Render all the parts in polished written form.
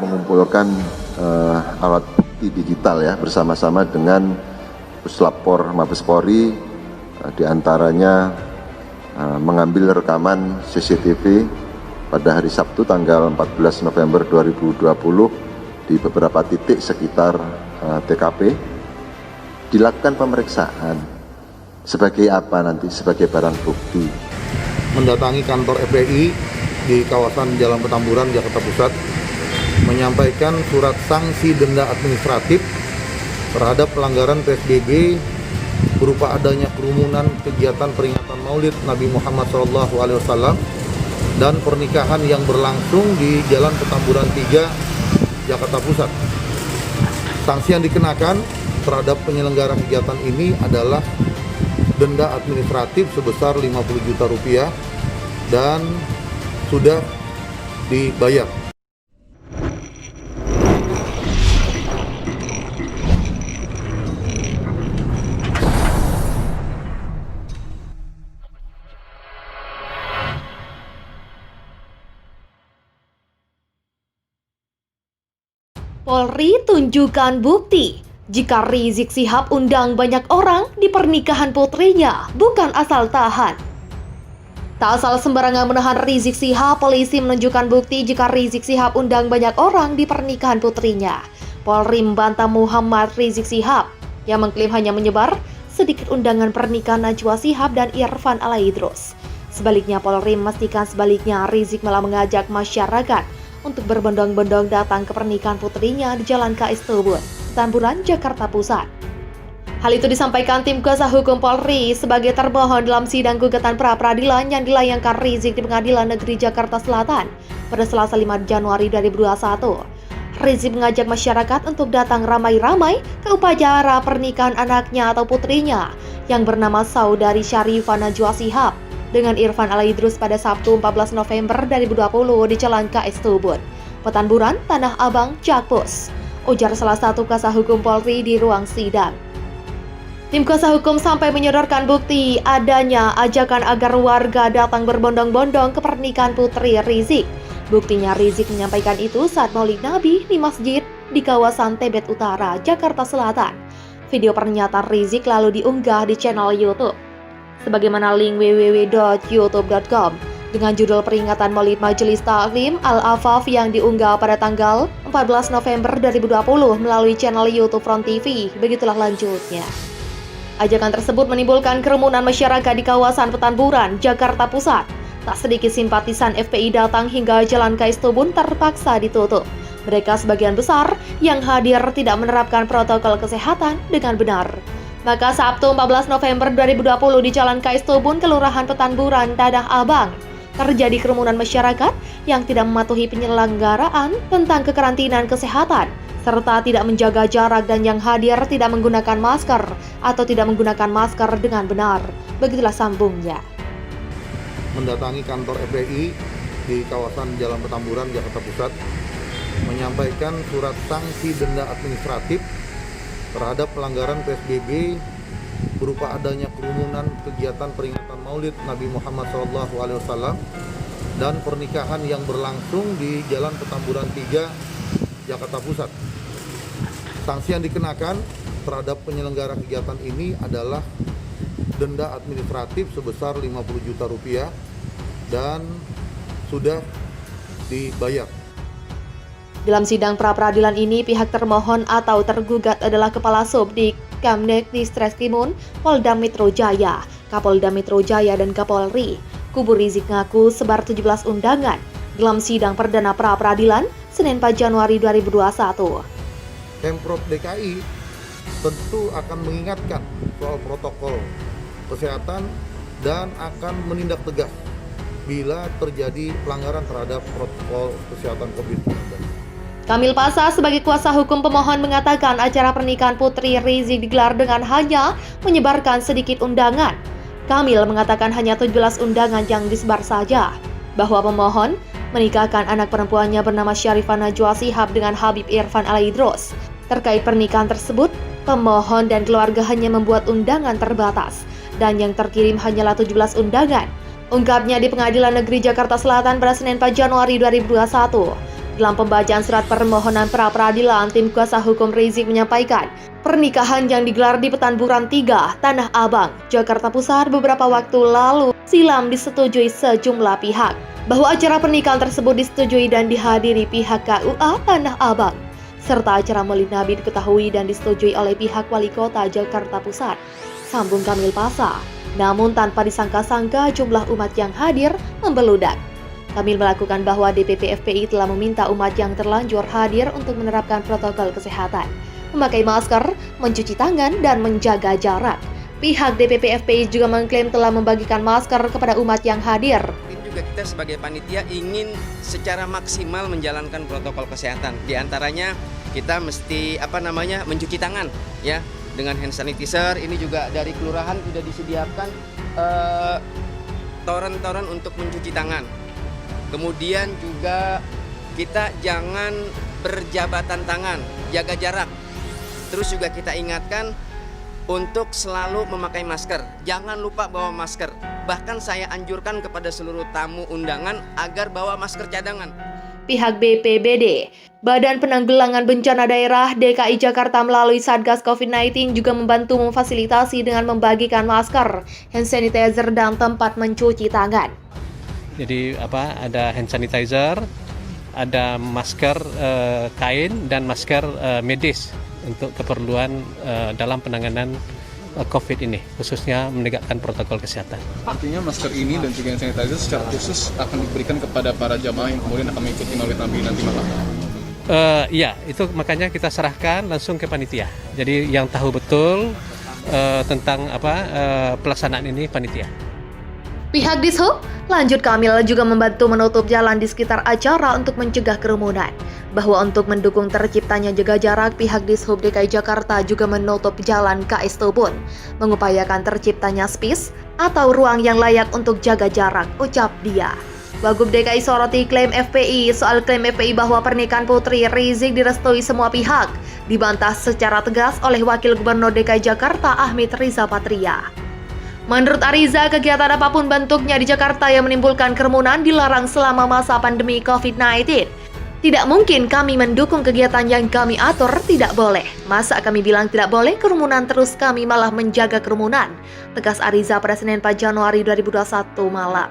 mengumpulkan alat bukti digital ya bersama-sama dengan Puslapor Mabes Polri, diantaranya mengambil rekaman CCTV pada hari Sabtu tanggal 14 November 2020 di beberapa titik sekitar TKP, dilakukan pemeriksaan sebagai apa nanti, sebagai barang bukti. Mendatangi kantor FPI di kawasan Jalan Petamburan, Jakarta Pusat, menyampaikan surat sanksi denda administratif terhadap pelanggaran PSBB berupa adanya kerumunan kegiatan peringatan Maulid Nabi Muhammad SAW dan pernikahan yang berlangsung di Jalan Petamburan 3, Jakarta Pusat. Sanksi yang dikenakan terhadap penyelenggara kegiatan ini adalah denda administratif sebesar 50 juta rupiah dan sudah dibayar. Polri tunjukkan bukti jika Rizik Syihab undang banyak orang di pernikahan putrinya, bukan asal tahan. Tak asal sembarangan menahan Rizik Syihab, polisi menunjukkan bukti jika Rizik Syihab undang banyak orang di pernikahan putrinya. Polri membantah Muhammad Rizik Syihab yang mengklaim hanya menyebar sedikit undangan pernikahan Najwa Shihab dan Irfan Alaidrus. Sebaliknya, Polri memastikan sebaliknya Rizik malah mengajak masyarakat untuk berbondong-bondong datang ke pernikahan putrinya di Jalan KS Tubun, Petamburan, Jakarta Pusat. Hal itu disampaikan tim kuasa hukum Polri sebagai termohon dalam sidang gugatan pra-peradilan yang dilayangkan Rizik di Pengadilan Negeri Jakarta Selatan pada Selasa 5 Januari 2021. Rizik mengajak masyarakat untuk datang ramai-ramai ke upacara pernikahan anaknya atau putrinya yang bernama Saudari Syarifah Najwa Shihab dengan Irfan Alaidrus pada Sabtu 14 November 2020 di Jalan KS Tubun, Petamburan, Tanah Abang, Jakpus, ujar salah satu kuasa hukum Polri di ruang sidang. Tim kuasa hukum sampai menyodorkan bukti adanya ajakan agar warga datang berbondong-bondong ke pernikahan putri Rizik. Buktinya Rizik menyampaikan itu saat Maulid Nabi di masjid di kawasan Tebet Utara, Jakarta Selatan. Video pernyataan Rizik lalu diunggah di channel YouTube sebagaimana link www.youtube.com dengan judul peringatan Maulid Majelis Taklim Al-Afaf yang diunggah pada tanggal 14 November 2020 melalui channel YouTube Front TV. Begitulah lanjutnya. Ajakan tersebut menimbulkan kerumunan masyarakat di kawasan Petamburan, Jakarta Pusat. Tak sedikit simpatisan FPI datang hingga Jalan KS Tubun terpaksa ditutup. Mereka sebagian besar yang hadir tidak menerapkan protokol kesehatan dengan benar. Maka Sabtu 14 November 2020 di Jalan KS Tubun, Kelurahan Petamburan, Tanah Abang, terjadi kerumunan masyarakat yang tidak mematuhi penyelenggaraan tentang kekarantinaan kesehatan, serta tidak menjaga jarak dan yang hadir tidak menggunakan masker atau tidak menggunakan masker dengan benar. Begitulah sambungnya. Mendatangi kantor FPI di kawasan Jalan Petamburan, Jakarta Pusat, menyampaikan surat sanksi denda administratif terhadap pelanggaran PSBB berupa adanya kerumunan kegiatan peringatan Maulid Nabi Muhammad SAW dan pernikahan yang berlangsung di Jalan Petamburan 3, Jakarta Pusat. Sanksi yang dikenakan terhadap penyelenggara kegiatan ini adalah denda administratif sebesar 50 juta rupiah dan sudah dibayar. Dalam sidang pra-peradilan ini, pihak termohon atau tergugat adalah Kepala Subdik Kamnek Distreskrimum Polda Metro Jaya, Kapolda Metro Jaya, dan Kapolri. Kubu Rizik ngaku sebar 17 undangan dalam sidang perdana pra-peradilan Senin 4 Januari 2021. Pemprov DKI tentu akan mengingatkan soal protokol kesehatan dan akan menindak tegas bila terjadi pelanggaran terhadap protokol kesehatan COVID-19. Kamil Pasa sebagai kuasa hukum pemohon mengatakan acara pernikahan putri Rizik digelar dengan hanya menyebarkan sedikit undangan. Kamil mengatakan hanya 17 undangan yang disebar saja, bahwa pemohon menikahkan anak perempuannya bernama Syarifah Najwa Shihab dengan Habib Irfan Alaidrus. Terkait pernikahan tersebut, pemohon dan keluarga hanya membuat undangan terbatas dan yang terkirim hanyalah 17 undangan. Ungkapnya di Pengadilan Negeri Jakarta Selatan pada Senin 4 Januari 2021. 18 Dalam pembacaan surat permohonan pra-peradilan, tim kuasa hukum Rizik menyampaikan pernikahan yang digelar di Petamburan 3, Tanah Abang, Jakarta Pusat beberapa waktu lalu silam disetujui sejumlah pihak. Bahwa acara pernikahan tersebut disetujui dan dihadiri pihak KUA Tanah Abang, serta acara Maulid Nabi diketahui dan disetujui oleh pihak Wali Kota Jakarta Pusat, sambung Kamil Pasa. Namun tanpa disangka-sangka jumlah umat yang hadir membeludak. Kamil melakukan bahwa DPP FPI telah meminta umat yang terlanjur hadir untuk menerapkan protokol kesehatan, memakai masker, mencuci tangan, dan menjaga jarak. Pihak DPP FPI juga mengklaim telah membagikan masker kepada umat yang hadir. Juga kita sebagai panitia ingin secara maksimal menjalankan protokol kesehatan. Di antaranya kita mesti mencuci tangan ya dengan hand sanitizer. Ini juga dari kelurahan sudah disediakan toren-toren untuk mencuci tangan. Kemudian juga kita jangan berjabatan tangan, jaga jarak. Terus juga kita ingatkan untuk selalu memakai masker. Jangan lupa bawa masker. Bahkan saya anjurkan kepada seluruh tamu undangan agar bawa masker cadangan. Pihak BPBD, Badan Penanggulangan Bencana Daerah DKI Jakarta melalui Satgas COVID-19 juga membantu memfasilitasi dengan membagikan masker, hand sanitizer, dan tempat mencuci tangan. Jadi ada hand sanitizer, ada masker kain dan masker medis untuk keperluan dalam penanganan COVID ini, khususnya menegakkan protokol kesehatan. Artinya masker ini dan juga hand sanitizer secara khusus akan diberikan kepada para jamaah yang kemudian akan mengikuti Maulid Nabi nanti malam. Iya, itu makanya kita serahkan langsung ke panitia. Jadi yang tahu betul tentang pelaksanaan ini panitia. Pihak Dishub, lanjut Kamil juga membantu menutup jalan di sekitar acara untuk mencegah kerumunan. Bahwa untuk mendukung terciptanya jaga jarak, pihak Dishub DKI Jakarta juga menutup jalan KS Tubun, mengupayakan terciptanya space atau ruang yang layak untuk jaga jarak, ucap dia. Wagub DKI soroti klaim FPI. Soal klaim FPI bahwa pernikahan Putri Rizik direstui semua pihak, dibantah secara tegas oleh Wakil Gubernur DKI Jakarta Ahmad Riza Patria. Menurut Ariza, kegiatan apapun bentuknya di Jakarta yang menimbulkan kerumunan dilarang selama masa pandemi COVID-19. Tidak mungkin kami mendukung kegiatan yang kami atur, tidak boleh. Masa kami bilang tidak boleh kerumunan, terus kami malah menjaga kerumunan, tegas Ariza pada Senin 4 Januari 2021 malam.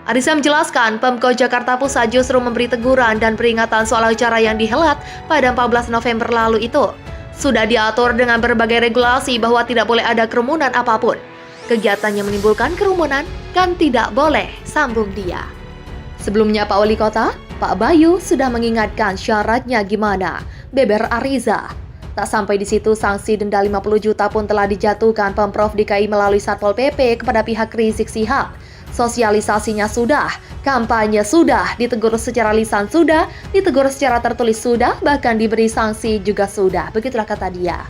Ariza menjelaskan, Pemkot Jakarta Pusat justru memberi teguran dan peringatan soal acara yang dihelat pada 14 November lalu itu. Sudah diatur dengan berbagai regulasi bahwa tidak boleh ada kerumunan apapun. Kegiatan yang menimbulkan kerumunan kan tidak boleh, sambung dia. Sebelumnya Pak Wali Kota, Pak Bayu sudah mengingatkan syaratnya gimana, beber Ariza. Tak sampai di situ, sanksi denda 50 juta pun telah dijatuhkan Pemprov DKI melalui Satpol PP kepada pihak Rizik Shihab. Sosialisasinya sudah, kampanye sudah, ditegur secara lisan sudah, ditegur secara tertulis sudah, bahkan diberi sanksi juga sudah, begitulah kata dia.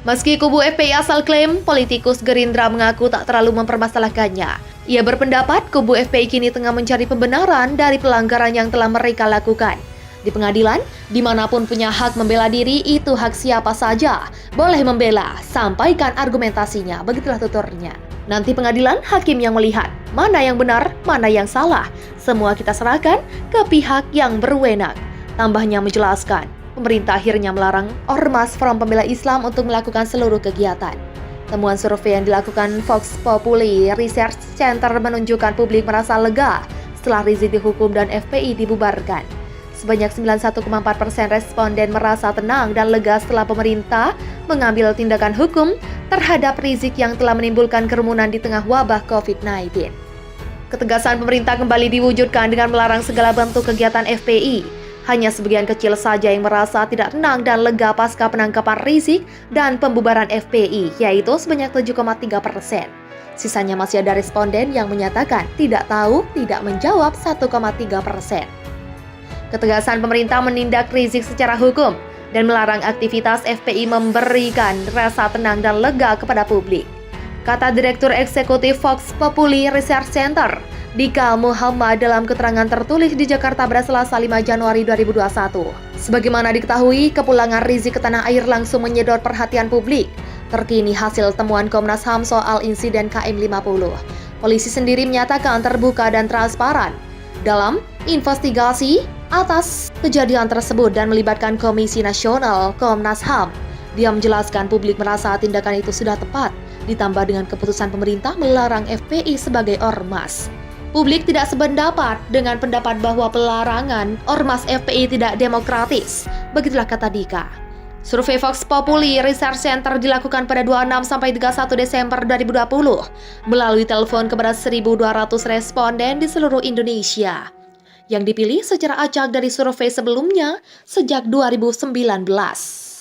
Meski kubu FPI asal klaim, politikus Gerindra mengaku tak terlalu mempermasalahkannya. Ia berpendapat kubu FPI kini tengah mencari pembenaran dari pelanggaran yang telah mereka lakukan. Di pengadilan, dimanapun punya hak membela diri, itu hak siapa saja. Boleh membela, sampaikan argumentasinya, begitulah tuturnya. Nanti pengadilan, hakim yang melihat mana yang benar, mana yang salah. Semua kita serahkan ke pihak yang berwenang. Tambahnya menjelaskan, pemerintah akhirnya melarang Ormas Front Pembela Islam untuk melakukan seluruh kegiatan. Temuan survei yang dilakukan Vox Populi Research Center menunjukkan publik merasa lega setelah Rizik dihukum dan FPI dibubarkan. Sebanyak 91,4% responden merasa tenang dan lega setelah pemerintah mengambil tindakan hukum terhadap Rizik yang telah menimbulkan kerumunan di tengah wabah COVID-19. Ketegasan pemerintah kembali diwujudkan dengan melarang segala bentuk kegiatan FPI. Hanya sebagian kecil saja yang merasa tidak tenang dan lega pasca penangkapan Rizik dan pembubaran FPI, yaitu sebanyak 7,3%. Sisanya masih ada responden yang menyatakan tidak tahu, tidak menjawab 1,3%. Ketegasan pemerintah menindak Rizik secara hukum dan melarang aktivitas FPI memberikan rasa tenang dan lega kepada publik. Kata Direktur Eksekutif Vox Populi Research Center, Dika Muhammad dalam keterangan tertulis di Jakarta pada Selasa 5 Januari 2021. Sebagaimana diketahui, kepulangan Rizik ke tanah air langsung menyedot perhatian publik. Terkini hasil temuan Komnas HAM soal insiden KM50. Polisi sendiri menyatakan terbuka dan transparan dalam investigasi atas kejadian tersebut dan melibatkan Komisi Nasional Komnas HAM. Dia menjelaskan publik merasa tindakan itu sudah tepat, ditambah dengan keputusan pemerintah melarang FPI sebagai ormas. Publik tidak sependapat dengan pendapat bahwa pelarangan ormas FPI tidak demokratis. Begitulah kata Dika. Survei Vox Populi Research Center dilakukan pada 26-31 Desember 2020 melalui telepon kepada 1.200 responden di seluruh Indonesia, yang dipilih secara acak dari survei sebelumnya sejak 2019.